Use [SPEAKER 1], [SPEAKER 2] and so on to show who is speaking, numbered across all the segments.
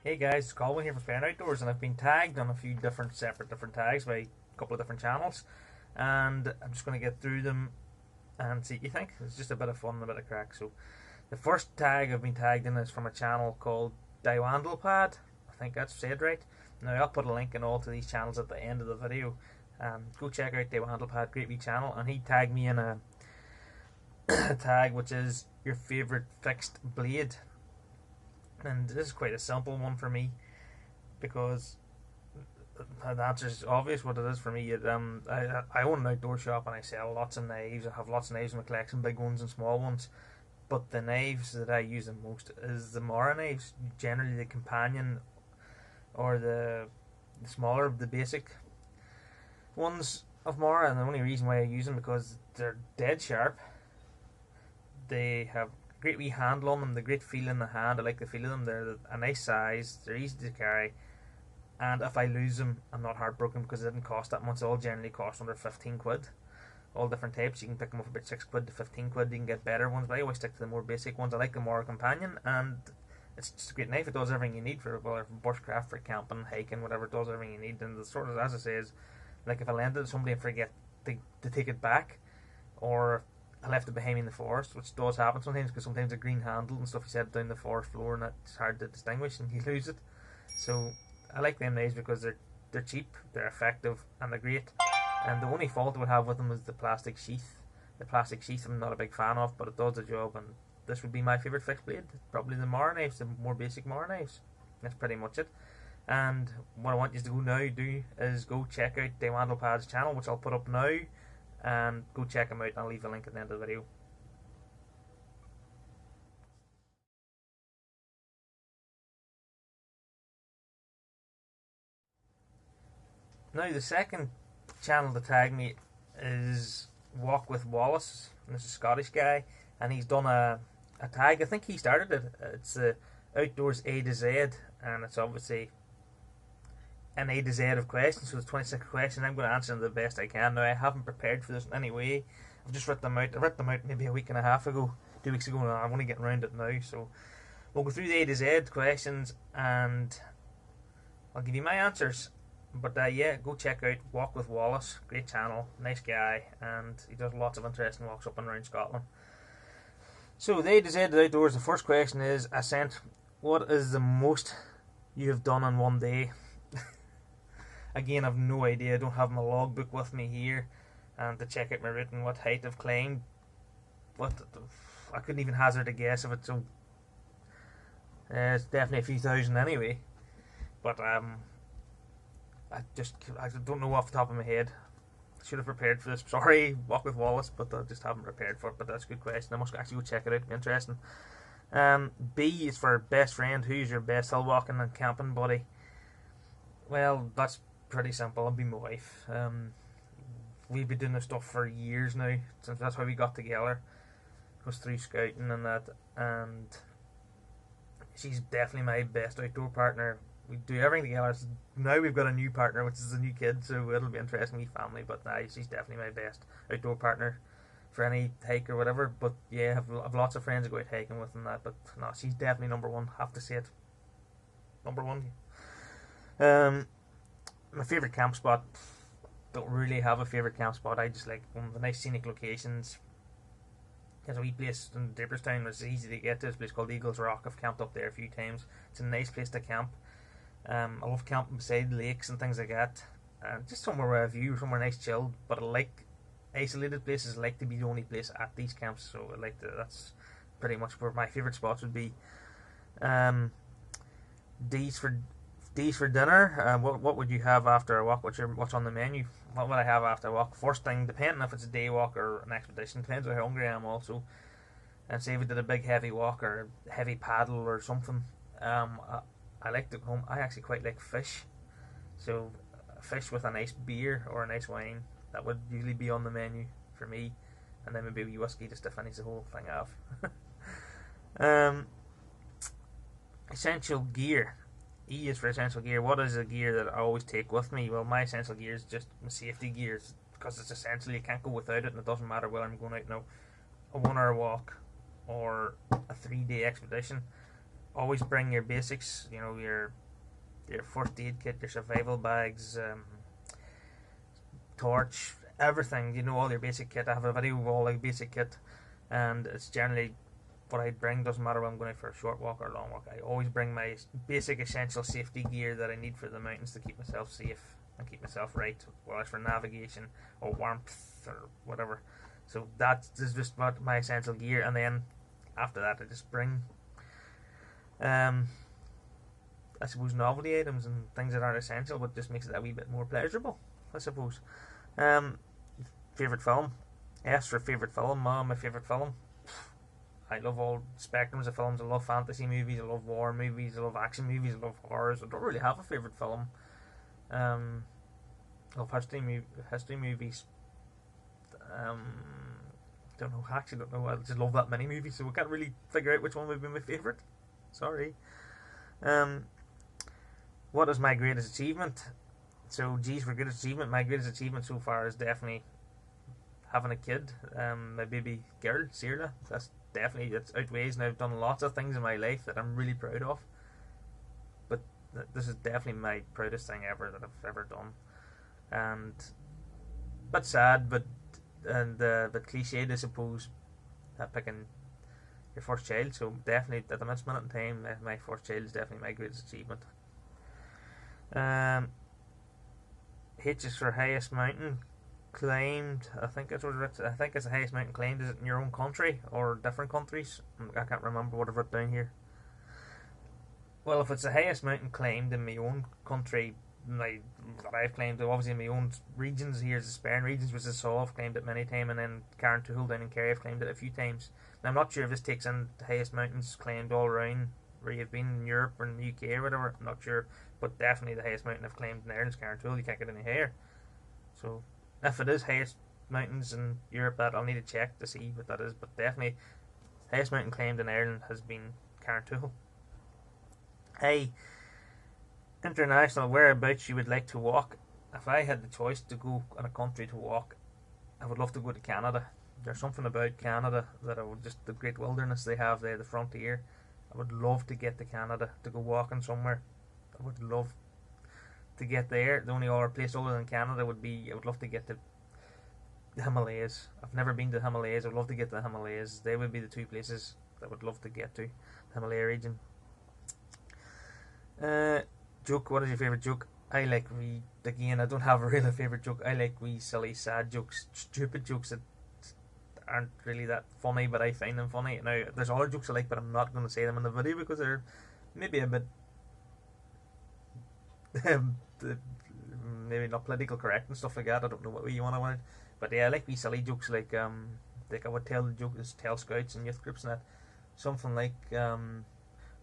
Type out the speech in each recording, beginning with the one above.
[SPEAKER 1] Hey guys, it's Colin here from Fair Outdoors, and I've been tagged on a few separate tags by a couple of different channels, and I'm just going to get through them and see what you think. It's just a bit of fun and a bit of crack. So, the first tag I've been tagged in is from a channel called wandelpad. I think that's said right. Now I'll put a link in all to these channels at the end of the video. Go check out wandelpad, great wee channel, and he tagged me in a, a tag which is your favourite fixed blade. And this is quite a simple one for me because the answer is obvious what it is for me. I own an outdoor shop and I sell lots of knives. I have lots of knives in my collection, big ones and small ones. But the knives that I use the most is the Mora knives, generally the companion or the smaller, the basic ones of Mora. And the only reason why I use them because they're dead sharp. They have great wee handle on them, the great feel in the hand. I like the feel of them. They're a nice size, they're easy to carry, and if I lose them, I'm not heartbroken because it didn't cost that much. They all generally cost under 15 quid. All different types, you can pick them up for about 6 quid to 15 quid. You can get better ones, but I always stick to the more basic ones. I like the more companion, and it's just a great knife. It does everything you need for bushcraft, for camping, hiking, whatever. It does everything you need. And the sort of, as I say, is like if I lend it to somebody and forget to take it back, or I left it behind me in the forest, which does happen sometimes because sometimes the green handle and stuff you set down the forest floor and it's hard to distinguish and you lose it. So I like them knives because they're cheap, they're effective, and they're great. And the only fault I would have with them is the plastic sheath. The plastic sheath I'm not a big fan of, but it does the job. And this would be my favourite fixed blade, probably the Mora knives, the more basic Mora knives. That's pretty much it. And what I want you to go now do is go check out wandelpad's channel, which I'll put up now, and go check them out, and I'll leave a link at the end of the video. Now the second channel to tag me is Walk with Wallace, and this is a Scottish guy, and he's done a tag. I think he started it. It's Outdoors A to Z, and it's obviously an A to Z of questions, so there's 26 questions. I'm going to answer them the best I can. Now I haven't prepared for this in any way. I've just written them out. I wrote them out maybe a week and a half ago, 2 weeks ago, and I'm only getting around it now. So we'll go through the A to Z questions, and I'll give you my answers. But yeah, go check out Walk with Wallace. Great channel, nice guy, and he does lots of interesting walks up and around Scotland. So the A to Z of outdoors. The first question is ascent. What is the most you have done in one day? Again, I've no idea. I don't have my logbook with me here, and to check out my route and what height I've climbed. But I couldn't even hazard a guess of it. So it's definitely a few thousand anyway. But I don't know off the top of my head. I should have prepared for this. Sorry, Walk with Wallace, but I just haven't prepared for it. But that's a good question. I must actually go check it out. It'll be interesting. B is for best friend. Who's your best hill walking and camping buddy? Well, that's pretty simple. It'll be my wife. We've been doing this stuff for years now. Since that's how we got together. It was through scouting and that, and she's definitely my best outdoor partner. We do everything together. Now we've got a new partner, which is a new kid, so it'll be interesting. We family, but she's definitely my best outdoor partner for any hike or whatever. But yeah, I've lots of friends who go out hiking with and that, but no, she's definitely number one. Have to say it, number one. My favourite camp spot, don't really have a favourite camp spot. I just like one of the nice scenic locations. There's a wee place in Draperstown that's easy to get to. It's a place called Eagles Rock. I've camped up there a few times. It's a nice place to camp. I love camping beside lakes and things like that. Just somewhere with a view, somewhere nice chilled. But I like isolated places. I like to be the only place at these camps. So that's pretty much where my favourite spots would be. D's for dinner. What would you have after a walk? What's on the menu? What would I have after a walk? First thing, depending if it's a day walk or an expedition, depends on how hungry I am also. And say if we did a big heavy walk or heavy paddle or something. I like to come. I actually quite like fish. So fish with a nice beer or a nice wine, that would usually be on the menu for me. And then maybe a wee whiskey just to finish the whole thing off. Essential gear. E is for essential gear. What is the gear that I always take with me? Well, my essential gear is just my safety gears because it's essential. You can't go without it, and it doesn't matter whether I'm going out now a 1 hour walk or a 3-day expedition. always bring your basics. You know, your first aid kit, your survival bags, torch, everything. You know, all your basic kit. I have a video of all the basic kit, and it's generally what I bring. Doesn't matter whether I'm going for a short walk or a long walk. I always bring my basic essential safety gear that I need for the mountains to keep myself safe and keep myself right, whether it's for navigation or warmth or whatever. So that's just what my essential gear, and then after that I just bring I suppose novelty items and things that aren't essential, but just makes it a wee bit more pleasurable, I suppose. Favorite film? Yes, for favorite film. My favorite film. I love all spectrums of films. I love fantasy movies. I love war movies. I love action movies. I love horrors. I don't really have a favorite film. I love history movies. Don't know. Actually, don't know. I just love that many movies, so I can't really figure out which one would be my favorite. Sorry. What is my greatest achievement? So, geez, for greatest achievement, my greatest achievement so far is definitely having a kid. My baby girl, Sierra. That's definitely, it outweighs. Now, I've done lots of things in my life that I'm really proud of, but this is definitely my proudest thing ever that I've ever done. And but sad, but cliched, I suppose, picking your first child. So definitely at this minute in time, my first child is definitely my greatest achievement. H is for highest mountain climbed. I think that's what it's. I think it's the highest mountain climbed. Is it in your own country or different countries? I can't remember what I've written down here. Well, if it's the highest mountain climbed in my own country, that I've climbed, obviously in my own regions, here's the Sperrin regions, which is so I've climbed it many times, and then Cairn Tool down in Kerry, I've climbed it a few times. Now, I'm not sure if this takes in the highest mountains climbed all around where you've been in Europe or in the UK or whatever. I'm not sure, but definitely the highest mountain I've climbed in Ireland is Cairn Tool. You can't get any higher. So if it is highest mountains in Europe, that I'll need to check to see what that is, but definitely highest mountain climbed in Ireland has been Cairn Tool. Hey, international, whereabouts you would like to walk? If I had the choice to go in a country to walk, I would love to go to Canada. There's something about Canada that I would just, the great wilderness they have there, the frontier. I would love to get to Canada, to go walking somewhere. I would love to get there. The only other place other than Canada would be, I would love to get to the Himalayas. I've never been to the Himalayas. I would love to get to the Himalayas. They would be the two places that I would love to get to, the Himalaya region. Joke, what is your favourite joke? I like again, I don't have a real favourite joke. I like silly, sad jokes, stupid jokes that aren't really that funny, but I find them funny. Now, there's other jokes I like, but I'm not going to say them in the video because they're maybe a bit maybe not political correct and stuff like that. I don't know what way you want to word it, but yeah, I like silly jokes like I would tell the joke is tell scouts and youth groups and that, something like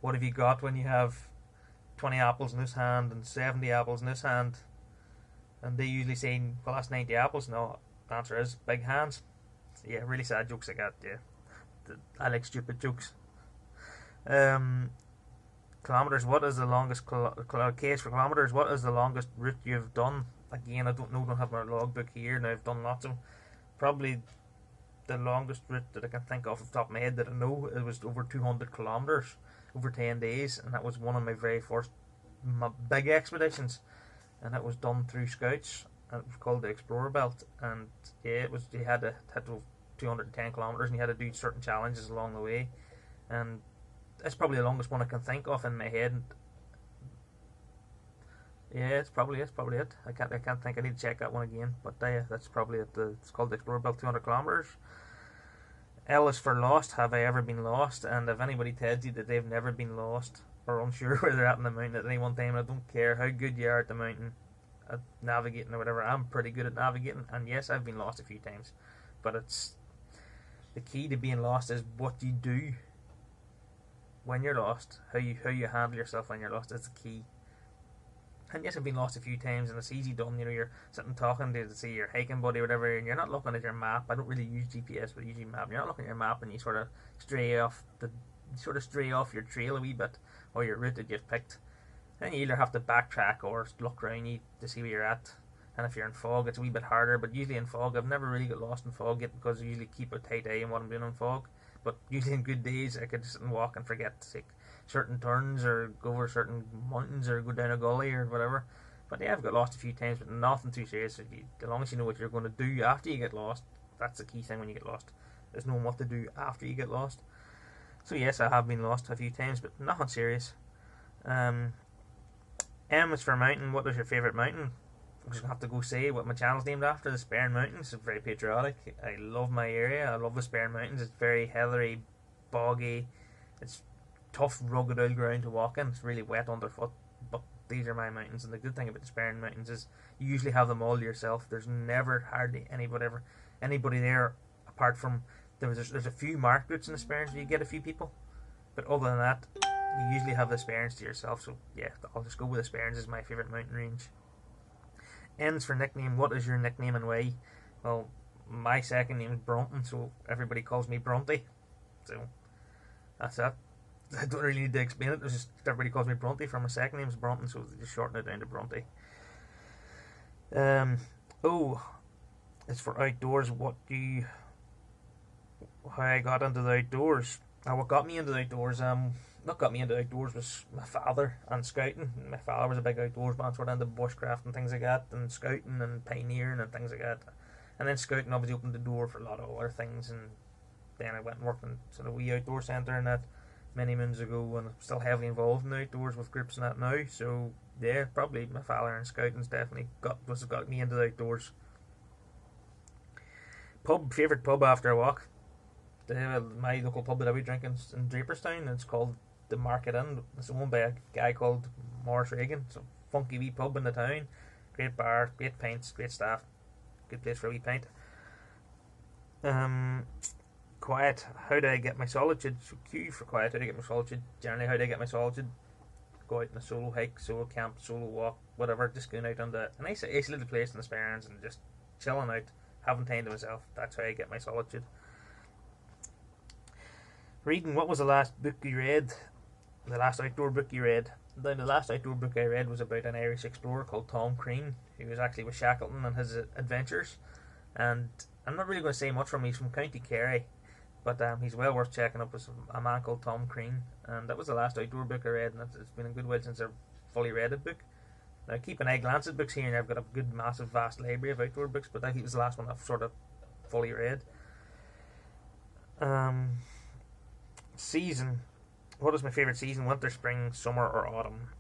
[SPEAKER 1] what have you got when you have 20 apples in this hand and 70 apples in this hand? And they usually say, well, that's 90 apples. No, the answer is big hands. So yeah, really sad jokes like that. Yeah, I like stupid jokes. Kilometers. What is the longest case for kilometers? What is the longest route you've done? Again, I don't know. Don't have my logbook here. Now I've done lots of them. Probably the longest route that I can think of off the top of my head that I know, it was over 200 kilometers. Over 10 days, and that was one of my very first big expeditions, and it was done through Scouts, and it was called the Explorer Belt, and yeah, it was, you had to hit 210 kilometers and you had to do certain challenges along the way, and it's probably the longest one I can think of in my head. Yeah, it's probably it. I can't think. I need to check that one again, but that's probably it. It's called the Explorer Belt, 200 kilometers. L is for lost. Have I ever been lost? And if anybody tells you that they've never been lost or unsure where they're at in the mountain at any one time, I don't care how good you are at the mountain, at navigating or whatever. I'm pretty good at navigating, and yes, I've been lost a few times. But it's the key to being lost is what you do when you're lost. How you handle yourself when you're lost is the key. And yes, I've been lost a few times, and it's easy done. You know, you're sitting talking to say your hiking buddy or whatever, and you're not looking at your map. I don't really use GPS, but usually map. You're not looking at your map, and you sort of stray off your trail a wee bit, or your route that you've picked. And you either have to backtrack or look around you to see where you're at. And if you're in fog, it's a wee bit harder. But usually in fog, I've never really got lost in fog yet because I usually keep a tight eye on what I'm doing in fog. But usually in good days, I could just sit and walk and forget certain turns or go over certain mountains or go down a gully or whatever. But yeah, I've got lost a few times, but nothing too serious. As long as you know what you're going to do after you get lost, that's the key thing when you get lost. Is knowing what to do after you get lost. So yes, I have been lost a few times, but nothing serious. M is for mountain. What is your favourite mountain? I'm just going to have to go say what my channel's named after, the Sperrin Mountains. It's very patriotic. I love my area. I love the Sperrin Mountains. It's very heathery, boggy. It's tough, rugged old ground to walk in. It's really wet underfoot, but these are my mountains. And the good thing about the Sperrin Mountains is you usually have them all to yourself. There's never hardly anybody there apart from there's a few marked routes in the Sperrins where you get a few people, but other than that, you usually have the Sperrins to yourself. So yeah, I'll just go with the Sperrins as my favourite mountain range. N's for nickname. What is your nickname and why? Well, my second name is Brunton, so everybody calls me Brunty. So that's that. I don't really need to explain it. It's just everybody calls me Brunty. For my second name is Brunton, so they just shorten it down to Brunty. O is for outdoors. How I got into the outdoors. What got me into the outdoors? Not got me into outdoors was my father and scouting. My father was a big outdoors man, sort of into bushcraft and things like that, and scouting and pioneering and things like that. And then scouting obviously opened the door for a lot of other things, and then I went and worked in sort of a wee outdoor centre and that many moons ago, and I'm still heavily involved in the outdoors with groups and that now. So yeah, probably my father and scouting's definitely got me into the outdoors. Favourite pub after a walk. My local pub that I be drinking in Draperstown. It's called the Market Inn. It's owned by a guy called Morris Reagan. It's a funky wee pub in the town. Great bar, great pints, great staff. Good place for a wee pint. Quiet. How do I get my solitude? So Q for quiet. How do I get my solitude? Generally, how do I get my solitude? Go out on a solo hike, solo camp, solo walk, whatever. Just going out on a nice isolated place in the Sperrins and just chilling out, having time to myself. That's how I get my solitude. Reading. What was the last book you read? The last outdoor book you read? The last outdoor book I read was about an Irish explorer called Tom Crean, who was actually with Shackleton and his adventures. And I'm not really going to say much from him. He's from County Kerry, but he's well worth checking up. As a man called Tom Crean, and that was the last outdoor book I read. And it's been a good while since I've fully read a book. Now I keep an eye glance at books here, and I've got a good, massive, vast library of outdoor books. But that was the last one I've sort of fully read. Season. What is my favourite season? Winter, spring, summer, or autumn?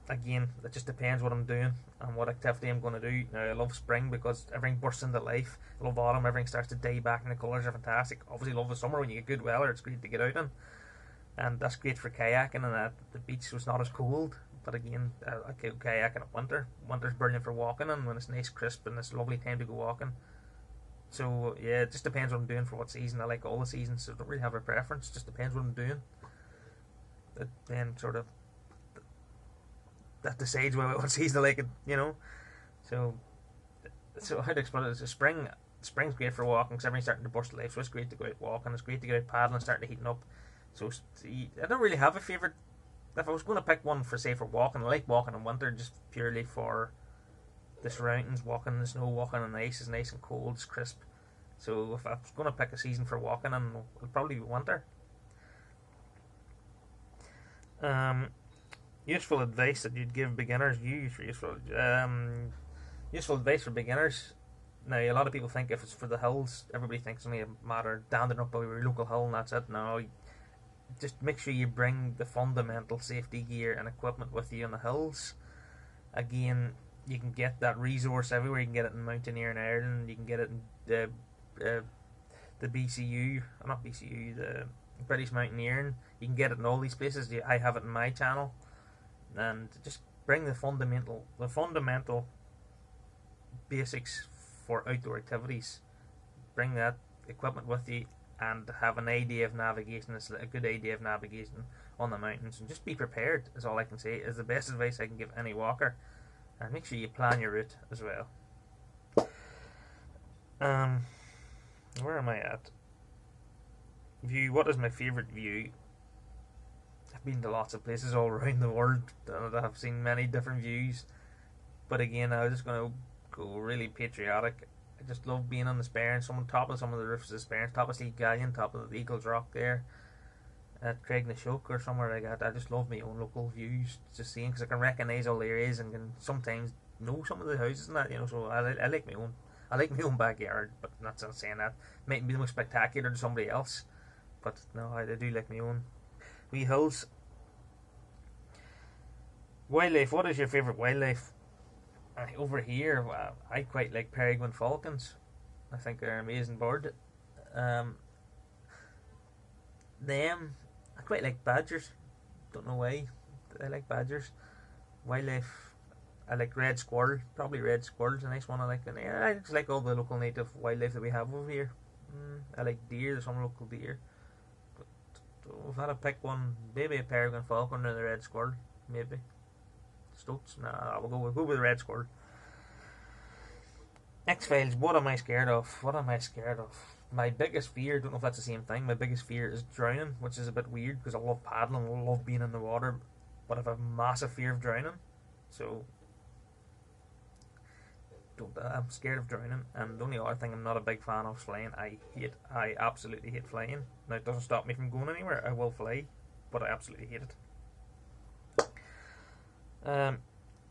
[SPEAKER 1] Again, it just depends what I'm doing and what activity I'm going to do. Now, I love spring because everything bursts into life. I love autumn, everything starts to die back and the colours are fantastic. Obviously, love the summer when you get good weather, it's great to get out in. And that's great for kayaking, and that the beach was not as cold. But again, I go kayaking in winter. Winter's brilliant for walking in when it's nice, crisp, and it's a lovely time to go walking. So, yeah, it just depends what I'm doing for what season. I like all the seasons, so I don't really have a preference. It just depends what I'm doing. That then sort of that decides what season I like it, you know. So how to explain it? It's spring's great for walking because everything's starting to burst life, so it's great to go out walking. It's great to get out paddling, starting to heating up. So I don't really have a favourite. If I was going to pick one for walking, I like walking in winter just purely for the surroundings. Walking in the snow, walking in the ice is nice and cold, it's crisp. So if I was going to pick a season for walking, it'll probably be winter. Useful advice that you'd give beginners. Useful advice for beginners. Now, a lot of people think if it's for the hills, everybody thinks it's only a matter of dandering up by your local hill and that's it. No, just make sure you bring the fundamental safety gear and equipment with you on the hills. Again, you can get that resource everywhere. You can get it in Mountaineering Ireland. You can get it in the BCU, not BCU, the British Mountaineering. You can get it in all these places. I have it in my channel, and just bring the fundamental basics for outdoor activities. Bring that equipment with you, and have an idea of navigation. It's a good idea of navigation on the mountains, and just be prepared. Is all I can say. Is the best advice I can give any walker, and make sure you plan your route as well. Where am I at? View. What is my favourite view? I've been to lots of places all around the world and I've seen many different views, but again, I was just going to go really patriotic. I just love being on the Sperrins, top of some of the roofs of the Sperrins, top of Sleep Galleon, top of the Eagles Rock there. at Craignachoke or somewhere like that. I just love my own local views, just seeing, because I can recognise all the areas and can sometimes know some of the houses and that, you know. So I like my own. I like my own backyard, but not saying that might be the most spectacular to somebody else. But no, I do like my own wee hills. Wildlife. What is your favourite wildlife? Over here, I quite like peregrine falcons. I think they're an amazing bird. Um, them, I quite like badgers. Don't know why. I like badgers. Wildlife. I like red squirrel. Probably red squirrel's a nice one. I like. And yeah, I just like all the local native wildlife that we have over here. I like deer. There's some local deer. But if I had to pick one, maybe a peregrine falcon or the red squirrel. Maybe. Stoats? Nah, we'll go with the red squirrel. X-Files, what am I scared of? What am I scared of? My biggest fear, don't know if that's the same thing, my biggest fear is drowning, which is a bit weird because I love paddling, I love being in the water, but I have a massive fear of drowning. So, I'm scared of drowning. And the only other thing I'm not a big fan of is flying. I absolutely hate flying. Now, it doesn't stop me from going anywhere. I will fly, but I absolutely hate it.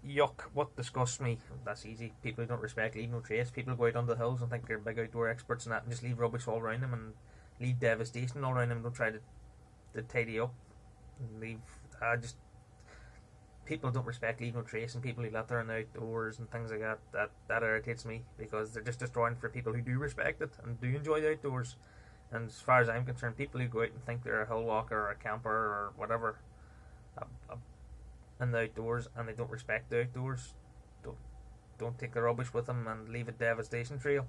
[SPEAKER 1] Yuck, what disgusts me? That's easy. People who don't respect leave no trace. People who go out onto the hills and think they're big outdoor experts and that, and just leave rubbish all around them and leave devastation all around them and don't try to tidy up and leave. People don't respect leave no trace, and people who litter in the outdoors and things like that irritates me, because they're just destroying for people who do respect it and do enjoy the outdoors. And as far as I'm concerned, people who go out and think they're a hill walker or a camper or whatever in the outdoors, and they don't respect the outdoors, don't take the rubbish with them and leave a devastation trail.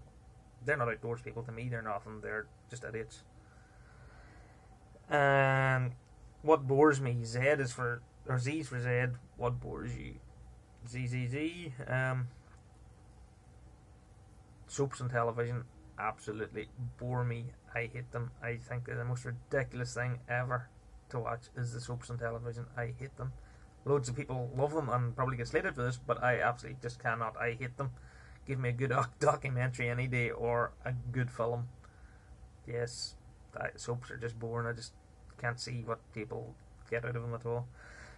[SPEAKER 1] They're not outdoors people to me. They're nothing. They're just idiots. And what bores me? Z is for, or Z's for Zed. What bores you? Z. Soaps on television absolutely bore me. I hate them. I think they're the most ridiculous thing ever to watch is the soaps on television. I hate them. Loads of people love them and probably get slated for this, but I absolutely just cannot. I hate them. Give me a good documentary any day or a good film. Yes, soaps are just boring. I just can't see what people get out of them at all.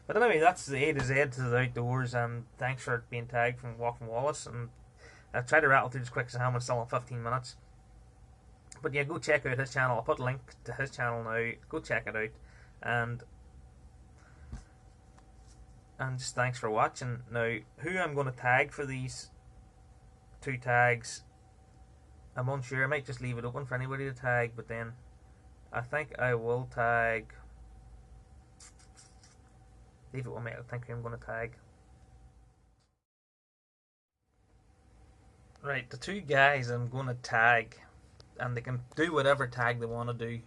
[SPEAKER 1] But anyway, that's the A to Z to the outdoors, and thanks for being tagged from Walk from Wallace. And I've tried to rattle through as quick as I can. It's still in 15 minutes. But yeah, go check out his channel. I'll put a link to his channel now. Go check it out. And just thanks for watching. Now, who I'm going to tag for these two tags, I'm unsure. I might just leave it open for anybody to tag, but then I think I will tag. Leave it with me. I think I'm going to tag. Right, the two guys I'm going to tag, and they can do whatever tag they want to do.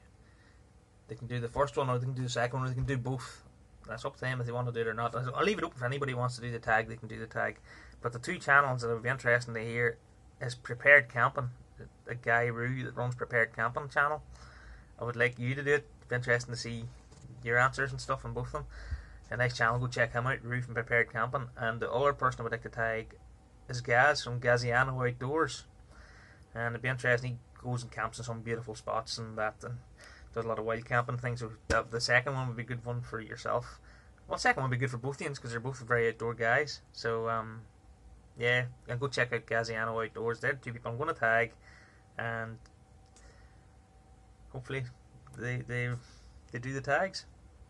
[SPEAKER 1] They can do the first one, or they can do the second one, or they can do both. That's up to them if they want to do it or not. I'll leave it open for anybody who wants to do the tag. They can do the tag. But the two channels that would be interesting to hear is Prepared Camping, a guy Rue that runs Prepared Camping channel. I would like you to do it. It'd be interesting to see your answers and stuff on both of them. A nice channel, go check him out, Rue from Prepared Camping. And the other person I would like to tag is Gaz from Gaziano Outdoors. And it'd be interesting. He goes and camps in some beautiful spots and that, and does a lot of wild camping things. So the second one would be a good one for yourself. Well, the second one would be good for both of you because they're both very outdoor guys. So yeah, and go check out Gaziano Outdoors. They're the two people I'm going to tag, and hopefully they do the tags.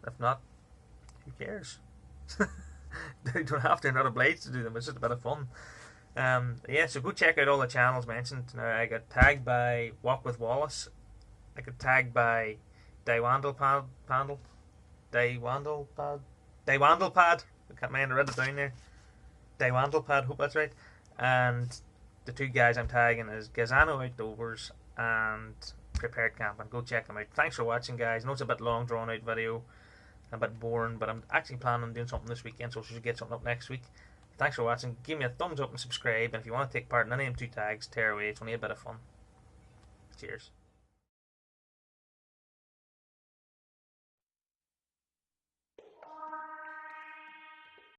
[SPEAKER 1] If not, who cares? They don't have to. They're not obliged to do them. It's just a bit of fun. Yeah, so go check out all the channels mentioned. Now, I got tagged by Walk with Wallace. I got tagged by wandelpad. I can't mind, I read it down there. wandelpad, hope that's right. And the two guys I'm tagging is Gaziano Outdoors and Prepared Camping. Go check them out. Thanks for watching, guys. I know it's a bit long, drawn out video, a bit boring, but I'm actually planning on doing something this weekend, so I should get something up next week. Thanks for watching. Give me a thumbs up and subscribe. And if you want to take part in any of them two tags, tear away. It's only a bit of fun. Cheers.